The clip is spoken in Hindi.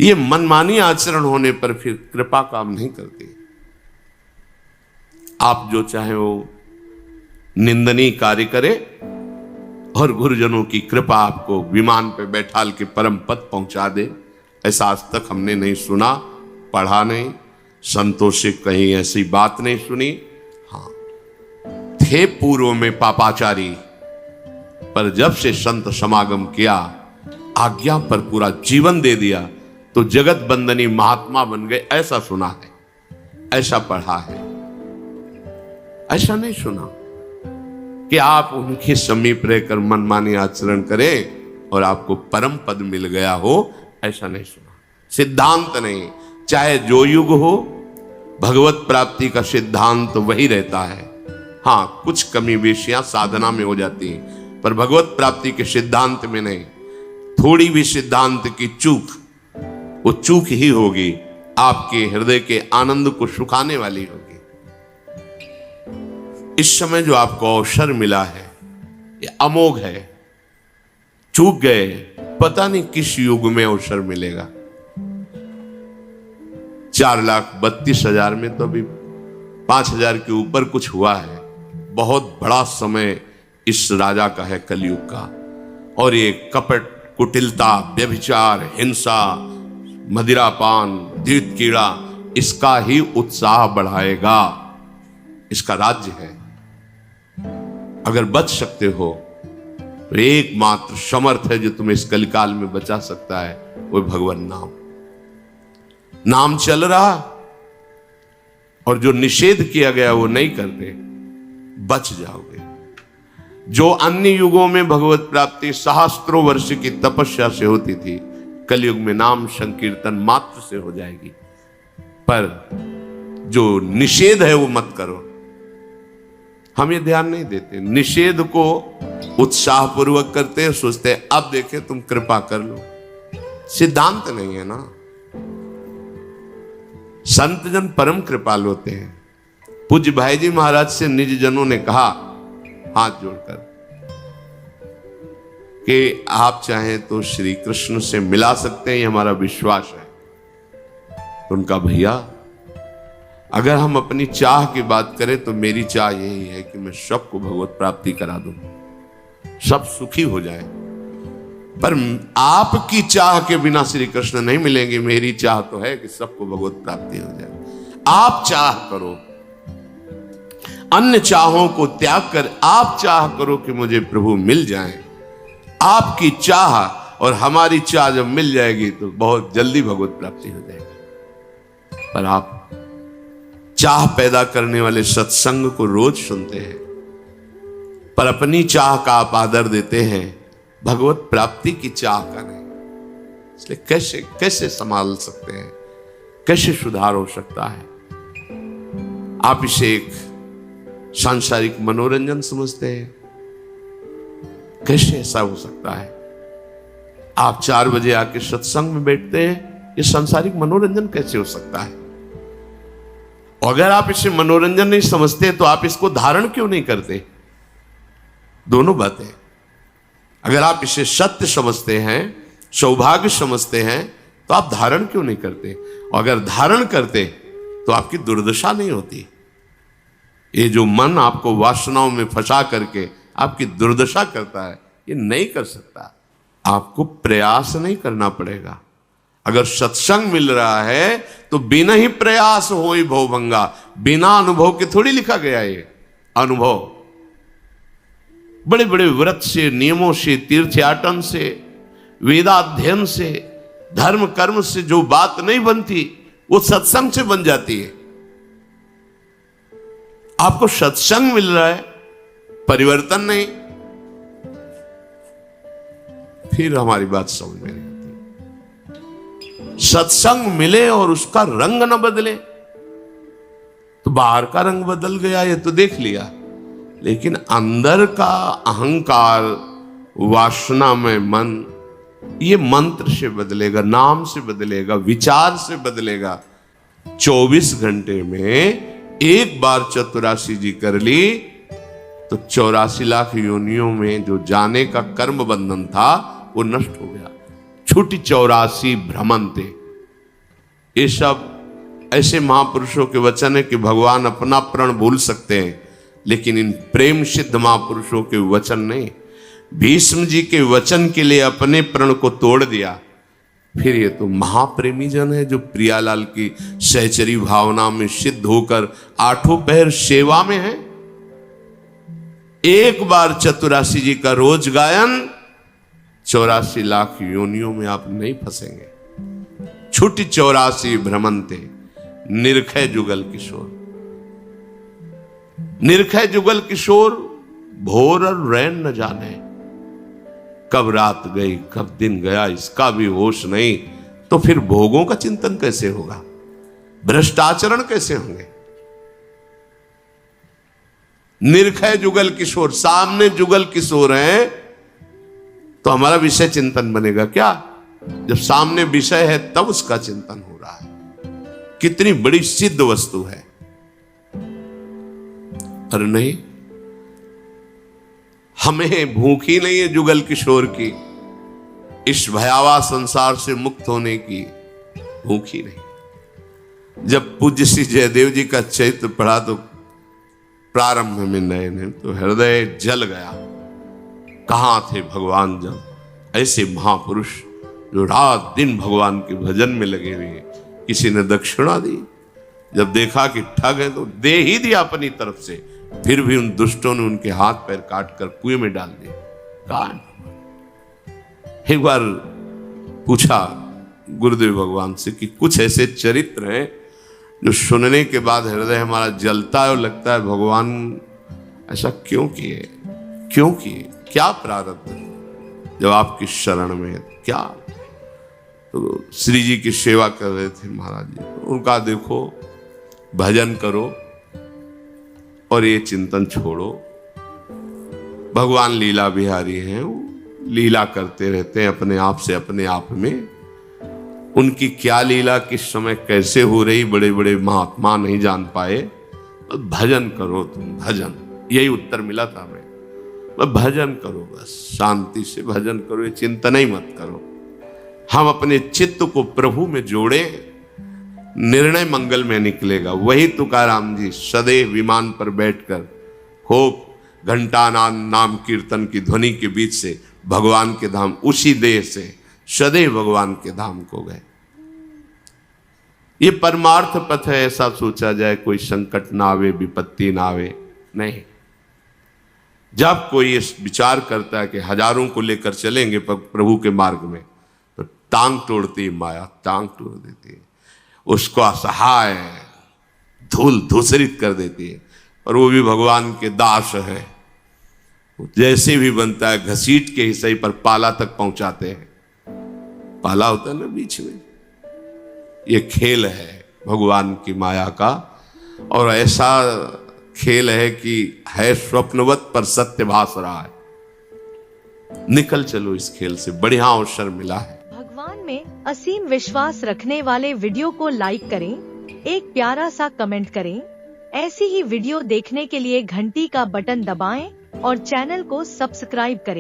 ये मनमानी आचरण होने पर फिर कृपा काम नहीं करती। आप जो चाहे वो निंदनीय कार्य करे और गुरुजनों की कृपा आपको विमान पे बैठाल के परम पद पहुंचा दे, ऐसा आज तक हमने नहीं सुना, पढ़ा नहीं, संतों से कहीं ऐसी बात नहीं सुनी। हाँ, थे पूर्व में पापाचारी, पर जब से संत समागम किया, आज्ञा पर पूरा जीवन दे दिया, तो जगत बंदनी महात्मा बन गए, ऐसा सुना है, ऐसा पढ़ा है। ऐसा नहीं सुना कि आप उनके समीप रहकर मनमानी आचरण करें और आपको परम पद मिल गया हो, ऐसा नहीं सुना। सिद्धांत नहीं, चाहे जो युग हो, भगवत प्राप्ति का सिद्धांत वही रहता है। हाँ, कुछ कमी बेशियां साधना में हो जाती हैं, पर भगवत प्राप्ति के सिद्धांत में नहीं। थोड़ी भी सिद्धांत की चूक, वो चूक ही होगी, आपके हृदय के आनंद को सुखाने वाली होगी। इस समय जो आपको अवसर मिला है, ये अमोघ है। चूक गए, पता नहीं किस युग में अवसर मिलेगा। 4,32,000 में तो अभी 5,000 के ऊपर कुछ हुआ है। बहुत बड़ा समय इस राजा का है, कलयुग का। और ये कपट, कुटिलता, व्यभिचार, हिंसा, मदिरापान, द्वित कीड़ा, इसका ही उत्साह बढ़ाएगा। इसका राज्य है। अगर बच सकते हो तो एकमात्र समर्थ है जो तुम्हें इस कलिकाल में बचा सकता है, वो भगवान नाम। नाम चल रहा और जो निषेध किया गया वो नहीं करते, बच जाओगे। जो अन्य युगों में भगवत प्राप्ति सहस्त्रों वर्ष की तपस्या से होती थी, कलयुग में नाम संकीर्तन मात्र से हो जाएगी। पर जो निषेध है वो मत करो। हम ये ध्यान नहीं देते, निषेध को उत्साह पूर्वक करते हैं, सोचते हैं अब देखे तुम कृपा कर लो। सिद्धांत नहीं है ना। संत जन परम कृपालु होते हैं। पूज्य भाई जी महाराज से निज जनों ने कहा हाथ जोड़कर कि आप चाहें तो श्री कृष्ण से मिला सकते हैं, ये हमारा विश्वास है। तो उनका भैया, अगर हम अपनी चाह की बात करें तो मेरी चाह यही है कि मैं सबको भगवत प्राप्ति करा दूं, सब सुखी हो जाए। पर आपकी चाह के बिना श्री कृष्ण नहीं मिलेंगे। मेरी चाह तो है कि सबको भगवत प्राप्ति हो जाए। आप चाह करो, अन्य चाहों को त्याग कर आप चाह करो कि मुझे प्रभु मिल जाए। आपकी चाह और हमारी चाह जब मिल जाएगी तो बहुत जल्दी भगवत प्राप्ति हो जाएगी। पर आप चाह पैदा करने वाले सत्संग को रोज सुनते हैं, पर अपनी चाह का आप आदर देते हैं, भगवत प्राप्ति की चाह का नहीं। इसलिए कैसे कैसे संभाल सकते हैं, कैसे सुधार हो सकता है? आप इसे एक सांसारिक मनोरंजन समझते हैं। कैसे ऐसा हो सकता है? आप 4 बजे आके सत्संग में बैठते हैं, ये सांसारिक मनोरंजन कैसे हो सकता है? अगर आप इसे मनोरंजन नहीं समझते तो आप इसको धारण क्यों नहीं करते? दोनों बातें। अगर आप इसे सत्य समझते हैं, सौभाग्य समझते हैं, तो आप धारण क्यों नहीं करते? अगर धारण करते तो आपकी दुर्दशा नहीं होती। ये जो मन आपको वासनाओं में फंसा करके आपकी दुर्दशा करता है, ये नहीं कर सकता। आपको प्रयास नहीं करना पड़ेगा। अगर सत्संग मिल रहा है तो बिना ही प्रयास होई भवभंगा, बिना अनुभव के थोड़ी लिखा गया। ये अनुभव बड़े बड़े व्रत से, नियमों से, तीर्थयाटन से, वेदाध्ययन से, धर्म कर्म से जो बात नहीं बनती वो सत्संग से बन जाती है। आपको सत्संग मिल रहा है, परिवर्तन नहीं, फिर हमारी बात समझ में नहीं आती। सत्संग मिले और उसका रंग न बदले, तो बाहर का रंग बदल गया ये तो देख लिया, लेकिन अंदर का अहंकार, वासना में मन, ये मंत्र से बदलेगा, नाम से बदलेगा, विचार से बदलेगा। 24 घंटे में एक बार चतुरासी जी कर ली तो 84 लाख योनियों में जो जाने का कर्म बंधन था वो नष्ट हो गया। छुटी 84 भ्रमंते, ये सब ऐसे महापुरुषों के वचन है कि भगवान अपना प्रण भूल सकते हैं, लेकिन इन प्रेम सिद्ध महापुरुषों के वचन नहीं। भीष्म जी के वचन के लिए अपने प्रण को तोड़ दिया। फिर ये तो महाप्रेमी जन है जो प्रियालाल की सहचरी भावना में सिद्ध होकर आठों पहर सेवा में है। एक बार चतुरासी जी का रोज गायन 84 लाख योनियों में आप नहीं फंसेंगे। छुट्टी 84 भ्रमंते निरखय जुगल किशोर, निरखय जुगल किशोर भोर और रैन न जाने, कब रात गई कब दिन गया इसका भी होश नहीं। तो फिर भोगों का चिंतन कैसे होगा, भ्रष्टाचरण कैसे होंगे। निरखय जुगल किशोर, सामने जुगल किशोर हैं तो हमारा विषय चिंतन बनेगा क्या? जब सामने विषय है तब उसका चिंतन हो रहा है। कितनी बड़ी सिद्ध वस्तु है। पर नहीं, हमें भूख ही नहीं है जुगल किशोर की, इस भयावह संसार से मुक्त होने की भूख ही नहीं। जब पूज्य श्री जयदेव जी का चरित्र पढ़ा तो प्रारंभ में नए तो हृदय जल गया। कहां थे भगवान जब ऐसे महापुरुष जो रात दिन भगवान के भजन में लगे हुए हैं, किसी ने दक्षिणा दी? जब देखा कि ठग है तो दे ही दिया अपनी तरफ से, फिर भी उन दुष्टों ने उनके हाथ पैर काट कर कुएं में डाल दिए। एक बार पूछा गुरुदेव भगवान से कि कुछ ऐसे चरित्र हैं जो सुनने के बाद हृदय हमारा जलता है और लगता है भगवान ऐसा क्यों किए, क्यों किए, क्या प्रारब्ध जब आपकी शरण में क्या। तो श्री जी की सेवा कर रहे थे महाराज जी, उनका देखो भजन करो और ये चिंतन छोड़ो। भगवान लीला बिहारी हैं, वो लीला करते रहते हैं अपने आप से अपने आप में। उनकी क्या लीला किस समय कैसे हो रही बड़े बड़े महात्मा नहीं जान पाए। भजन करो तुम, भजन, यही उत्तर मिला था मैं। भजन करो, बस शांति से भजन करो, ये चिंतन ही मत करो। हम अपने चित्त को प्रभु में जोड़े, निर्णय मंगल में निकलेगा। वही तुकाराम जी सदैव विमान पर बैठकर खूब घंटा नाम कीर्तन की ध्वनि के बीच से भगवान के धाम, उसी देह से सदैव भगवान के धाम को गए। ये परमार्थ पथ है, ऐसा सोचा जाए कोई संकट ना आवे, विपत्ति ना आवे, नहीं। जब कोई इस विचार करता है कि हजारों को लेकर चलेंगे प्रभु के मार्ग में, तो टांग तोड़ती माया, टांग तोड़ देती है, उसको असहाय धूल धूसरित कर देती है। और वो भी भगवान के दास है, जैसे भी बनता है घसीट के हिस्से पर पाला तक पहुंचाते हैं। पाला होता है ना बीच में, ये खेल है भगवान की माया का। और ऐसा खेल है कि है स्वप्नवत पर सत्य भास रहा है। निकल चलो इस खेल से, बढ़िया अवसर मिला है। भगवान में असीम विश्वास रखने वाले वीडियो को लाइक करें, एक प्यारा सा कमेंट करें। ऐसी ही वीडियो देखने के लिए घंटी का बटन दबाएं और चैनल को सब्सक्राइब करें।